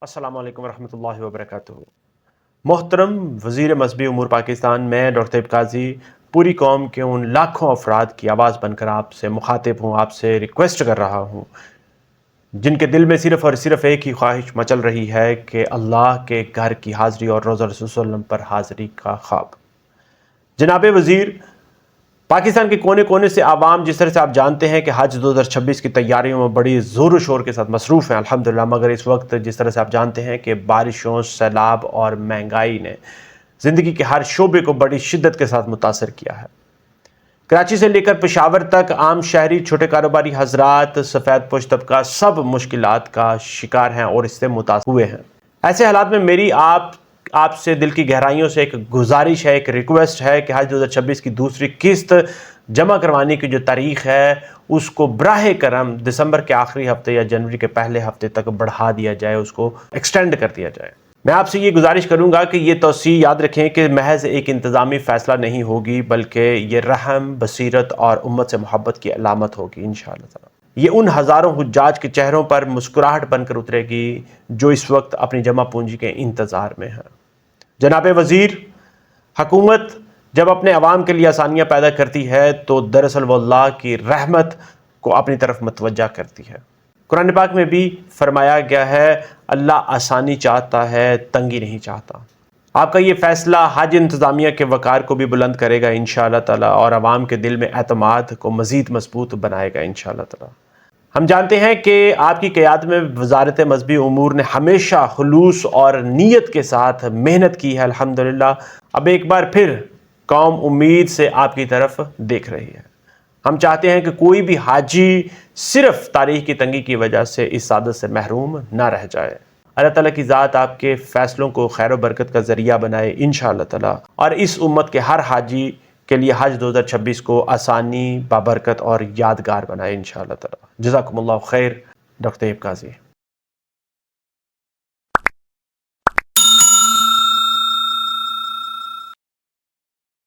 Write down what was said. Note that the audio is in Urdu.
السلام علیکم ورحمۃ اللہ وبرکاتہ۔ محترم وزیر مذہبی امور پاکستان، میں ڈاکٹر طیب قاضی پوری قوم کے ان لاکھوں افراد کی آواز بن کر آپ سے مخاطب ہوں، آپ سے ریکویسٹ کر رہا ہوں جن کے دل میں صرف اور صرف ایک ہی خواہش مچل رہی ہے کہ اللہ کے گھر کی حاضری اور روزہ رسول صلی اللہ علیہ وسلم پر حاضری کا خواب۔ جناب وزیر، پاکستان کے کونے کونے سے عوام جس طرح سے آپ جانتے ہیں کہ حج 2026 کی تیاریوں میں بڑی زور و شور کے ساتھ مصروف ہیں الحمدللہ، مگر اس وقت جس طرح سے آپ جانتے ہیں کہ بارشوں، سیلاب اور مہنگائی نے زندگی کے ہر شعبے کو بڑی شدت کے ساتھ متاثر کیا ہے۔ کراچی سے لے کر پشاور تک عام شہری، چھوٹے کاروباری حضرات، سفید پوش طبقہ سب مشکلات کا شکار ہیں اور اس سے متاثر ہوئے ہیں۔ ایسے حالات میں میری آپ سے دل کی گہرائیوں سے ایک گزارش ہے، ایک ریکویسٹ ہے کہ حج 2026 کی دوسری قسط جمع کروانے کی جو تاریخ ہے اس کو براہ کرم دسمبر کے آخری ہفتے یا جنوری کے پہلے ہفتے تک بڑھا دیا جائے، اس کو ایکسٹینڈ کر دیا جائے۔ میں آپ سے یہ گزارش کروں گا کہ یہ توسیع یاد رکھیں کہ محض ایک انتظامی فیصلہ نہیں ہوگی، بلکہ یہ رحم، بصیرت اور امت سے محبت کی علامت ہوگی انشاءاللہ تعالی۔ یہ ان ہزاروں حجاج کے چہروں پر مسکراہٹ بن کر اترے گی جو اس وقت اپنی جمع پونجی کے انتظار میں ہیں۔ جناب وزیر، حکومت جب اپنے عوام کے لیے آسانیاں پیدا کرتی ہے تو دراصل وہ اللہ کی رحمت کو اپنی طرف متوجہ کرتی ہے۔ قرآن پاک میں بھی فرمایا گیا ہے، اللہ آسانی چاہتا ہے، تنگی نہیں چاہتا۔ آپ کا یہ فیصلہ حج انتظامیہ کے وقار کو بھی بلند کرے گا انشاءاللہ تعالی اور عوام کے دل میں اعتماد کو مزید مضبوط بنائے گا انشاءاللہ تعالی۔ ہم جانتے ہیں کہ آپ کی قیادت میں وزارت مذہبی امور نے ہمیشہ خلوص اور نیت کے ساتھ محنت کی ہے الحمدللہ۔ اب ایک بار پھر قوم امید سے آپ کی طرف دیکھ رہی ہے۔ ہم چاہتے ہیں کہ کوئی بھی حاجی صرف تاریخ کی تنگی کی وجہ سے اس سعادت سے محروم نہ رہ جائے۔ اللہ تعالیٰ کی ذات آپ کے فیصلوں کو خیر و برکت کا ذریعہ بنائے انشاءاللہ تعالیٰ، اور اس امت کے ہر حاجی کے لیے حج 2026 کو آسانی، بابرکت اور یادگار بنائے انشاءاللہ تعالیٰ۔ جزاکم اللہ خیر۔ ڈاکٹر طیب قاضی۔